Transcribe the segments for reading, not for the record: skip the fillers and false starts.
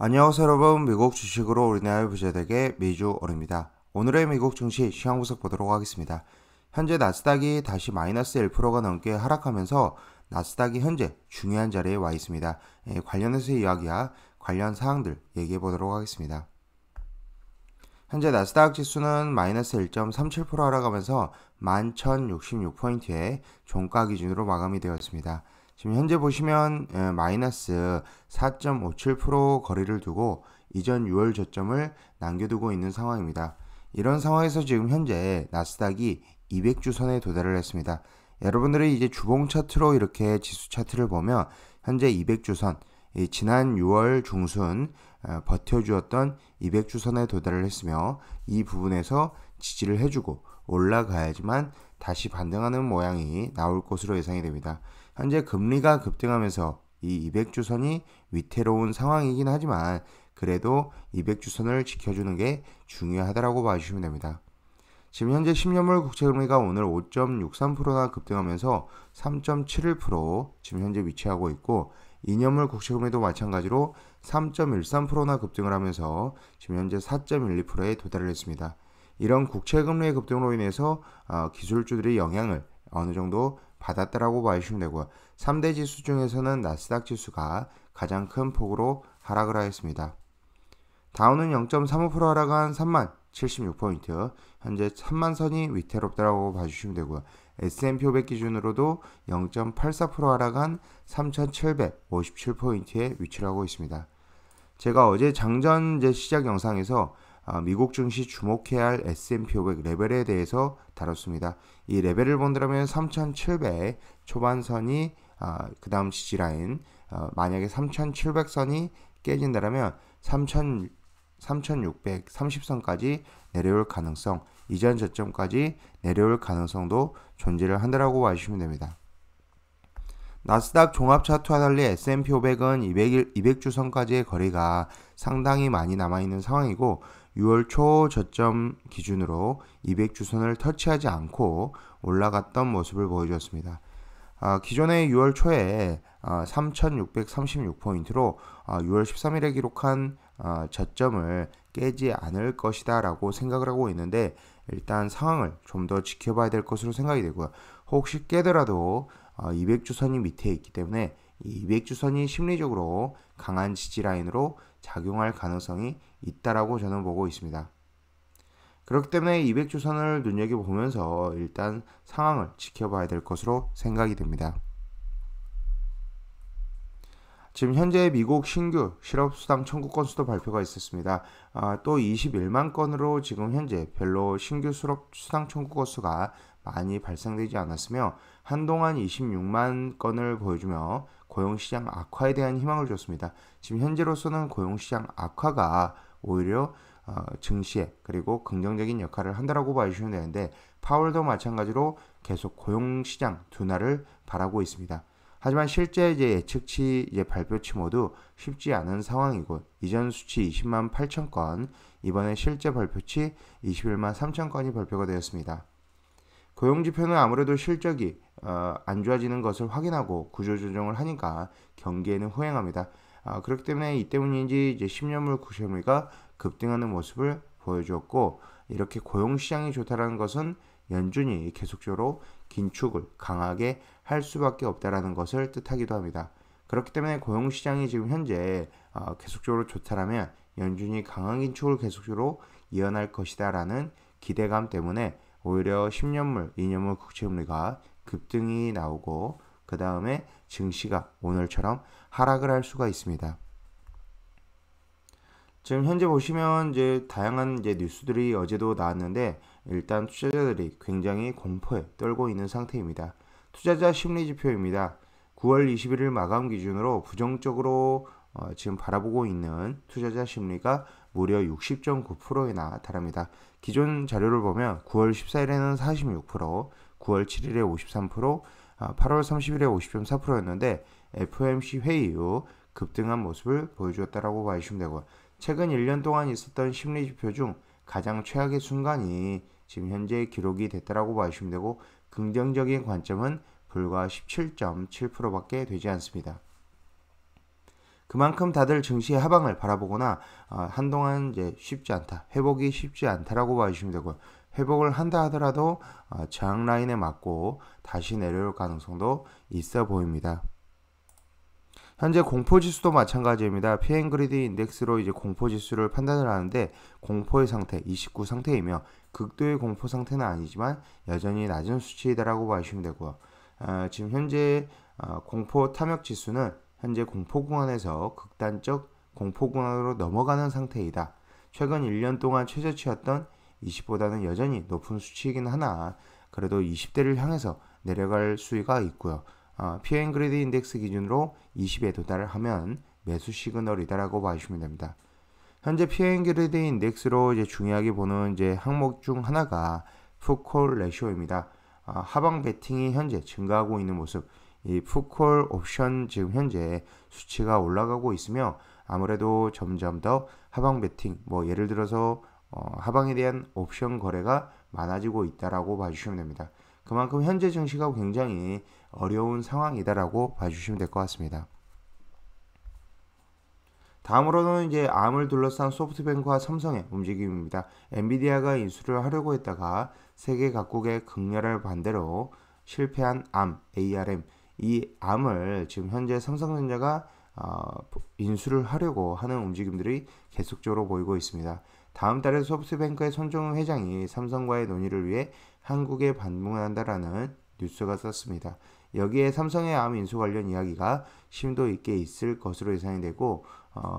안녕하세요 여러분, 미국 주식으로 우리나라의 부자되게 미주얼입니다. 오늘의 미국 증시 시황 분석 보도록 하겠습니다. 현재 나스닥이 다시 마이너스 1%가 넘게 하락하면서 나스닥이 현재 중요한 자리에 와 있습니다. 관련해서 이야기와 관련 사항들 얘기해 보도록 하겠습니다. 현재 나스닥 지수는 마이너스 1.37% 하락하면서 11,066포인트에 종가 기준으로 마감이 되었습니다. 지금 현재 보시면 마이너스 4.57% 거리를 두고 이전 6월 저점을 남겨두고 있는 상황입니다. 이런 상황에서 지금 현재 나스닥이 200주선에 도달을 했습니다. 여러분들이 이제 주봉 차트로 이렇게 지수 차트를 보면 현재 200주선, 지난 6월 중순 버텨주었던 200주선에 도달을 했으며 이 부분에서 지지를 해주고 올라가야지만 다시 반등하는 모양이 나올 것으로 예상이 됩니다. 현재 금리가 급등하면서 이 200주선이 위태로운 상황이긴 하지만 그래도 200주선을 지켜주는 게 중요하다고 봐주시면 됩니다. 지금 현재 10년물 국채금리가 오늘 5.63%나 급등하면서 3.71% 지금 현재 위치하고 있고 2년물 국채금리도 마찬가지로 3.13%나 급등을 하면서 지금 현재 4.12%에 도달을 했습니다. 이런 국채금리의 급등으로 인해서 기술주들이 영향을 어느 정도 받았다라고 봐주시면 되고요. 3대 지수 중에서는 나스닥 지수가 가장 큰 폭으로 하락을 하였습니다. 다우는 0.35% 하락한 3076포인트, 현재 3만선이 위태롭다고 봐주시면 되고요. S&P 500 기준으로도 0.84% 하락한 3757포인트에 위치를 하고 있습니다. 제가 어제 장전 시작 영상에서 미국 증시 주목해야 할 S&P 500 레벨에 대해서 다뤘습니다. 이 레벨을 본다면 3700 초반선이 그 다음 지지라인, 만약에 3700선이 깨진다면 3630선까지 내려올 가능성, 이전 저점까지 내려올 가능성도 존재를 한다라고 봐주시면 됩니다. 나스닥 종합 차트와 달리 S&P 500은 200주선까지의 거리가 상당히 많이 남아있는 상황이고 6월 초 저점 기준으로 200주선을 터치하지 않고 올라갔던 모습을 보여주었습니다. 기존의 6월 초에 3636포인트로 6월 13일에 기록한 저점을 깨지 않을 것이다 라고 생각을 하고 있는데 일단 상황을 좀 더 지켜봐야 될 것으로 생각이 되고요. 혹시 깨더라도 200주선이 밑에 있기 때문에 이 200주선이 심리적으로 강한 지지라인으로 작용할 가능성이 있다라고 저는 보고 있습니다. 그렇기 때문에 200주선을 눈여겨보면서 일단 상황을 지켜봐야 될 것으로 생각이 됩니다. 지금 현재 미국 신규 실업수당 청구 건수도 발표가 있었습니다. 또 21만 건으로 지금 현재 별로 신규 실업수당 청구 건수가 많이 발생되지 않았으며 한동안 26만 건을 보여주며 고용시장 악화에 대한 희망을 줬습니다. 지금 현재로서는 고용시장 악화가 오히려 증시에 그리고 긍정적인 역할을 한다라고 봐주시면 되는데 파월도 마찬가지로 계속 고용시장 둔화를 바라고 있습니다. 하지만 실제 예측치 발표치 모두 쉽지 않은 상황이고 이전 수치 20만 8천 건, 이번에 실제 발표치 21만 3천 건이 발표가 되었습니다. 고용지표는 아무래도 실적이 안 좋아지는 것을 확인하고 구조조정을 하니까 경기에는 후행합니다. 그렇기 때문에 이 때문인지 10년물 국채금리가 급등하는 모습을 보여주었고 이렇게 고용시장이 좋다는 것은 연준이 계속적으로 긴축을 강하게 할 수밖에 없다라는 것을 뜻하기도 합니다. 그렇기 때문에 고용시장이 지금 현재 계속적으로 좋다라면 연준이 강한 긴축을 계속적으로 이어날 것이다라는 기대감 때문에 오히려 10년물, 2년물 국채금리가 급등이 나오고 그 다음에 증시가 오늘처럼 하락을 할 수가 있습니다. 지금 현재 보시면 다양한 뉴스들이 어제도 나왔는데 일단 투자자들이 굉장히 공포에 떨고 있는 상태입니다. 투자자 심리 지표입니다. 9월 21일 마감 기준으로 부정적으로 지금 바라보고 있는 투자자 심리가 무려 60.9%나 달합니다. 기존 자료를 보면 9월 14일에는 46%, 9월 7일에 53%, 8월 30일에 50.4%였는데 FOMC 회의 이후 급등한 모습을 보여주었다라고 봐주시면 되고 최근 1년 동안 있었던 심리 지표 중 가장 최악의 순간이 지금 현재 기록이 됐다라고 봐주시면 되고 긍정적인 관점은 불과 17.7%밖에 되지 않습니다. 그만큼 다들 증시의 하방을 바라보거나 한동안 이제 쉽지 않다, 회복이 쉽지 않다라고 봐주시면 되고요. 회복을 한다 하더라도 저항 라인에 맞고 다시 내려올 가능성도 있어 보입니다. 현재 공포지수도 마찬가지입니다. 피앤그리드 인덱스로 이제 공포지수를 판단을 하는데 공포의 상태 29 상태이며 극도의 공포 상태는 아니지만 여전히 낮은 수치이다라고 봐주시면 되고요. 지금 현재 공포 탐욕 지수는 현재 공포구간에서 극단적 공포구간으로 넘어가는 상태이다. 최근 1년 동안 최저치였던 20보다는 여전히 높은 수치이긴 하나 그래도 20대를 향해서 내려갈 수위가 있고요. 피앤그리드 인덱스 기준으로 20에 도달하면 매수 시그널이다라고 봐주시면 됩니다. 현재 피앤그리드 인덱스로 이제 중요하게 보는 이제 항목 중 하나가 풋콜 레시오입니다. 하방 베팅이 현재 증가하고 있는 모습. 이 풋콜 옵션 지금 현재 수치가 올라가고 있으며 아무래도 점점 더 하방 베팅, 뭐 예를 들어서 하방에 대한 옵션 거래가 많아지고 있다라고 봐주시면 됩니다. 그만큼 현재 증시가 굉장히 어려운 상황이다라고 봐주시면 될 것 같습니다. 다음으로는 이제 암을 둘러싼 소프트뱅크와 삼성의 움직임입니다. 엔비디아가 인수를 하려고 했다가 세계 각국의 극렬한 반대로 실패한 암, ARM, 이 암을 지금 현재 삼성전자가 인수를 하려고 하는 움직임들이 계속적으로 보이고 있습니다. 다음 달에 소프트뱅크의 손정우 회장이 삼성과의 논의를 위해 한국에 방문한다라는 뉴스가 떴습니다. 여기에 삼성의 암 인수 관련 이야기가 심도 있게 있을 것으로 예상이 되고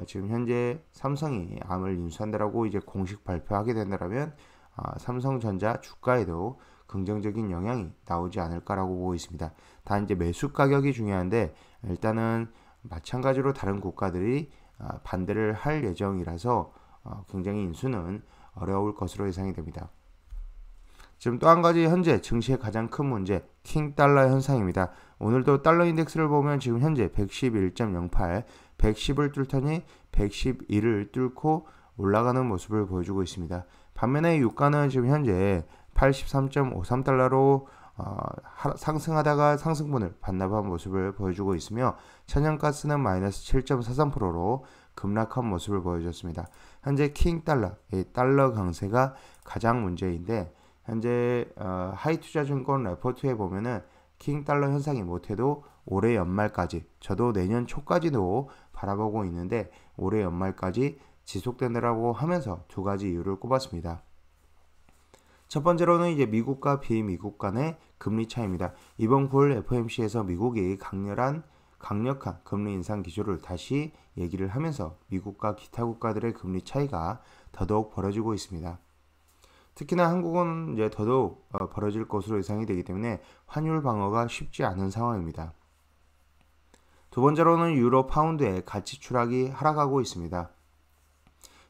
지금 현재 삼성이 암을 인수한다라고 이제 공식 발표하게 된다면 삼성전자 주가에도 긍정적인 영향이 나오지 않을까라고 보고 있습니다. 단 이제 매수 가격이 중요한데 일단은 마찬가지로 다른 국가들이 반대를 할 예정이라서 굉장히 인수는 어려울 것으로 예상이 됩니다. 지금 또 한 가지 현재 증시의 가장 큰 문제 킹 달러 현상입니다. 오늘도 달러 인덱스를 보면 지금 현재 111.08, 110을 뚫더니 111을 뚫고 올라가는 모습을 보여주고 있습니다. 반면에 유가는 지금 현재 83.53달러로 상승하다가 상승분을 반납한 모습을 보여주고 있으며 천연가스는 마이너스 7.43%로 급락한 모습을 보여줬습니다. 현재 킹 달러, 달러 강세가 가장 문제인데 현재 하이투자증권 레포트에 보면은 킹 달러 현상이 못해도 올해 연말까지 저도 내년 초까지도 바라보고 있는데 올해 연말까지 지속된다라고 하면서 두 가지 이유를 꼽았습니다. 첫 번째로는 이제 미국과 비미국 간의 금리 차이입니다. 이번 9월 FOMC에서 미국이 강력한 금리 인상 기조를 다시 얘기를 하면서 미국과 기타 국가들의 금리 차이가 더더욱 벌어지고 있습니다. 특히나 한국은 이제 더더욱 벌어질 것으로 예상이 되기 때문에 환율 방어가 쉽지 않은 상황입니다. 두 번째로는 유로 파운드의 가치 추락이 하락하고 있습니다.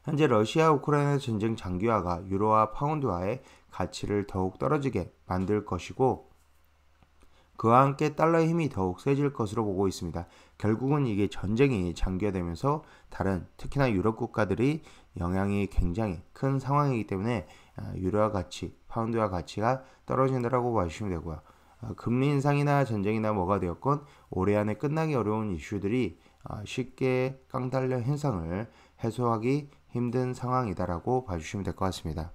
현재 러시아 우크라이나 전쟁 장기화가 유로와 파운드와의 가치를 더욱 떨어지게 만들 것이고 그와 함께 달러의 힘이 더욱 세질 것으로 보고 있습니다. 결국은 이게 전쟁이 장기화되면서 다른 특히나 유럽 국가들이 영향이 굉장히 큰 상황이기 때문에 유로화 가치, 파운드화 가치가 떨어진다고 봐주시면 되고요. 금리 인상이나 전쟁이나 뭐가 되었건 올해 안에 끝나기 어려운 이슈들이 쉽게 깡달러 현상을 해소하기 힘든 상황이다라고 봐주시면 될 것 같습니다.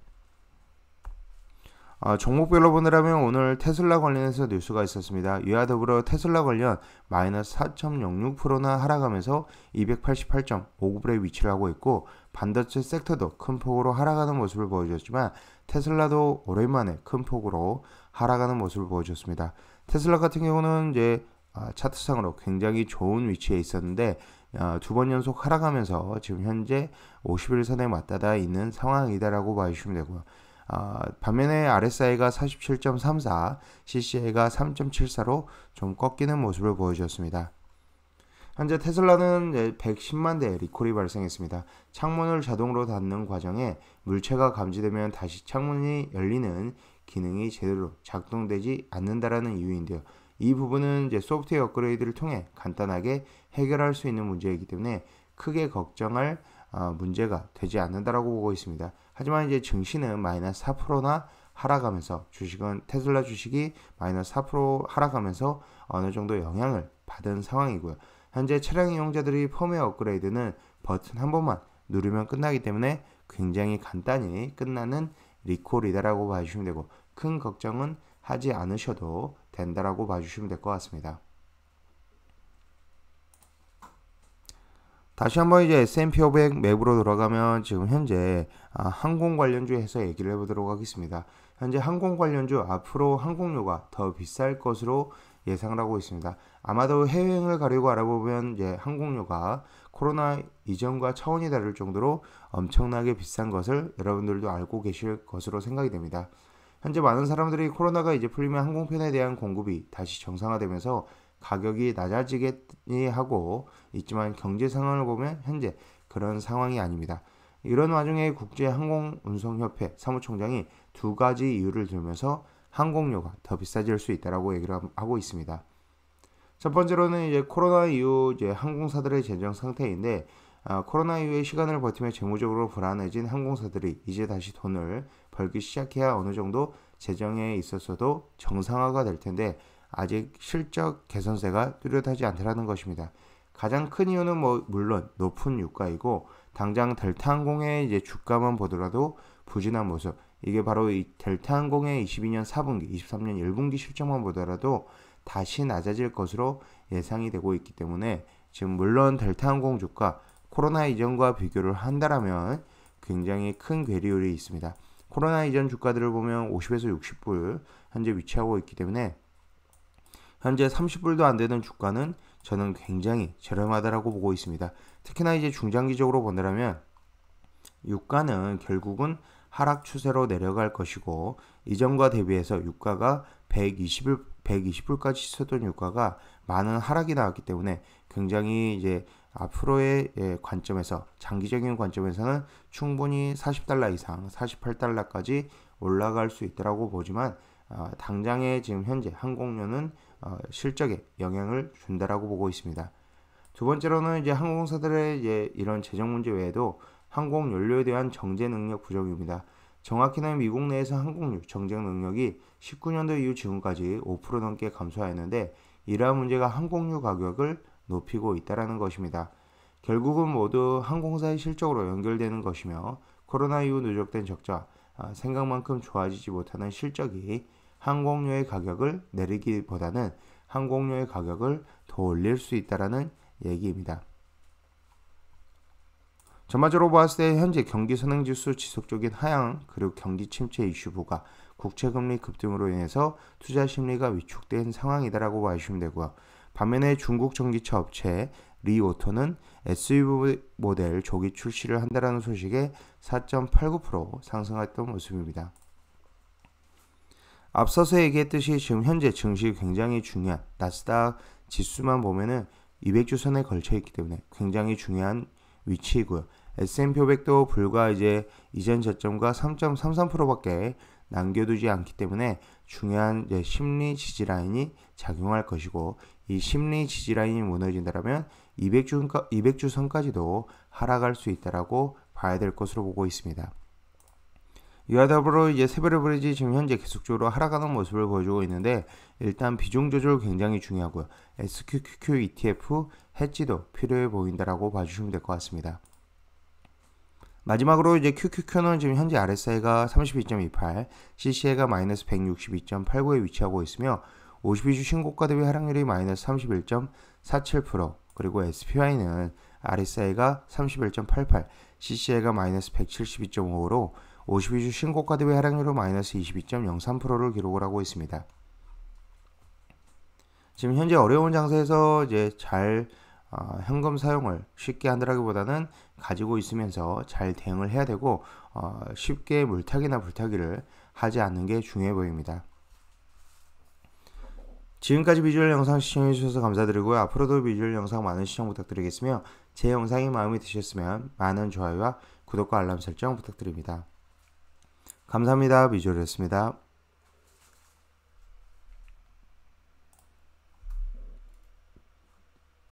종목별로 보느라면 오늘 테슬라 관련해서 뉴스가 있었습니다. 이와 더불어 테슬라 관련 마이너스 4.06%나 하락하면서 288.59불에 위치를 하고 있고 반도체 섹터도 큰 폭으로 하락하는 모습을 보여줬지만 테슬라도 오랜만에 큰 폭으로 하락하는 모습을 보여줬습니다. 테슬라 같은 경우는 이제 차트상으로 굉장히 좋은 위치에 있었는데 두 번 연속 하락하면서 지금 현재 51선에 맞닿아 있는 상황이다라고 봐주시면 되고요. 반면에 RSI가 47.34, CCI가 3.74로 좀 꺾이는 모습을 보여주었습니다. 현재 테슬라는 110만 대 리콜이 발생했습니다. 창문을 자동으로 닫는 과정에 물체가 감지되면 다시 창문이 열리는 기능이 제대로 작동되지 않는다라는 이유인데요. 이 부분은 이제 소프트웨어 업그레이드를 통해 간단하게 해결할 수 있는 문제이기 때문에 크게 걱정할 문제가 되지 않는다라고 보고 있습니다. 하지만 이제 증시는 마이너스 4%나 하락하면서 테슬라 주식이 마이너스 4% 하락하면서 어느 정도 영향을 받은 상황이고요. 현재 차량 이용자들이 펌웨어 업그레이드는 버튼 한 번만 누르면 끝나기 때문에 굉장히 간단히 끝나는 리콜이다라고 봐주시면 되고, 큰 걱정은 하지 않으셔도 된다라고 봐주시면 될 것 같습니다. 다시 한번 이제 S&P 500 맵으로 돌아가면 지금 현재 항공 관련주에서 얘기를 해보도록 하겠습니다. 현재 항공 관련주 앞으로 항공료가 더 비쌀 것으로 예상을 하고 있습니다. 아마도 해외여행을 가려고 알아보면 이제 항공료가 코로나 이전과 차원이 다를 정도로 엄청나게 비싼 것을 여러분들도 알고 계실 것으로 생각이 됩니다. 현재 많은 사람들이 코로나가 이제 풀리면 항공편에 대한 공급이 다시 정상화되면서 가격이 낮아지겠니 하고 있지만, 경제 상황을 보면 현재 그런 상황이 아닙니다. 이런 와중에 국제항공운송협회 사무총장이 두 가지 이유를 들면서 항공료가 더 비싸질 수 있다라고 얘기를 하고 있습니다. 첫 번째로는 이제 코로나 이후 이제 항공사들의 재정 상태인데, 코로나 이후의 시간을 버티며 재무적으로 불안해진 항공사들이 이제 다시 돈을 벌기 시작해야 어느 정도 재정에 있어서도 정상화가 될 텐데, 아직 실적 개선세가 뚜렷하지 않다라는 것입니다. 가장 큰 이유는 물론 높은 유가이고, 당장 델타항공의 이제 주가만 보더라도 부진한 모습, 이게 바로 이 델타항공의 22년 4분기, 23년 1분기 실적만 보더라도 다시 낮아질 것으로 예상이 되고 있기 때문에, 지금 물론 델타항공 주가 코로나 이전과 비교를 한다라면 굉장히 큰 괴리율이 있습니다. 코로나 이전 주가들을 보면 50에서 60불 현재 위치하고 있기 때문에, 현재 30불도 안 되는 주가는 저는 굉장히 저렴하다라고 보고 있습니다. 특히나 이제 중장기적으로 본다면 유가는 결국은 하락 추세로 내려갈 것이고, 이전과 대비해서 유가가 120불까지 치솟던 유가가 많은 하락이 나왔기 때문에 굉장히 이제 앞으로의 관점에서, 장기적인 관점에서는 충분히 40달러 이상 48달러까지 올라갈 수 있다고 보지만, 당장의 지금 현재 항공료는 실적에 영향을 준다라고 보고 있습니다. 두 번째로는 이제 항공사들의 이제 이런 재정 문제 외에도 항공 연료에 대한 정제 능력 부족입니다. 정확히는 미국 내에서 항공유 정제 능력이 19년도 이후 지금까지 5% 넘게 감소하였는데, 이러한 문제가 항공유 가격을 높이고 있다라는 것입니다. 결국은 모두 항공사의 실적으로 연결되는 것이며, 코로나 이후 누적된 적자, 생각만큼 좋아지지 못하는 실적이 항공료의 가격을 내리기보다는 항공료의 가격을 더 올릴 수 있다라는 얘기입니다. 전반적으로 봤을 때 현재 경기 선행지수 지속적인 하향, 그리고 경기 침체 이슈 부과, 국채금리 급등으로 인해서 투자 심리가 위축된 상황이다라고 봐주시면 되고요. 반면에 중국 전기차 업체 리오토는 SUV 모델 조기 출시를 한다라는 소식에 4.89% 상승했던 모습입니다. 앞서서 얘기했듯이 지금 현재 증시 굉장히 중요한 나스닥 지수만 보면은 200주 선에 걸쳐 있기 때문에 굉장히 중요한 위치이고요. S&P 500도 불과 이제 이전 저점과 3.33%밖에 남겨두지 않기 때문에 중요한 이제 심리 지지 라인이 작용할 것이고, 이 심리 지지 라인이 무너진다면 200주 선까지도 하락할 수 있다라고 봐야 될 것으로 보고 있습니다. 이와 더불어 이제 세베르브리지 지금 현재 계속적으로 하락하는 모습을 보여주고 있는데, 일단 비중 조절 굉장히 중요하고요. SQQQ ETF 해지도 필요해 보인다라고 봐주시면 될 것 같습니다. 마지막으로 이제 QQQ는 지금 현재 RSI가 32.28, CCI가 마이너스 162.89에 위치하고 있으며, 52주 신고가 대비 하락률이 마이너스 31.47%, 그리고 SPY는 RSI가 31.88, CCI가 마이너스 172.55로 52주 신고가 대비 하락률은 마이너스 22.03%를 기록을 하고 있습니다. 지금 현재 어려운 장세에서 이제 잘 현금 사용을 쉽게 한다기보다는 가지고 있으면서 잘 대응을 해야 되고, 쉽게 물타기나 불타기를 하지 않는 게 중요해 보입니다. 지금까지 비주얼 영상 시청해 주셔서 감사드리고요. 앞으로도 비주얼 영상 많은 시청 부탁드리겠으며, 제 영상이 마음에 드셨으면 많은 좋아요와 구독과 알람 설정 부탁드립니다. 감사합니다. 비주얼이었습니다.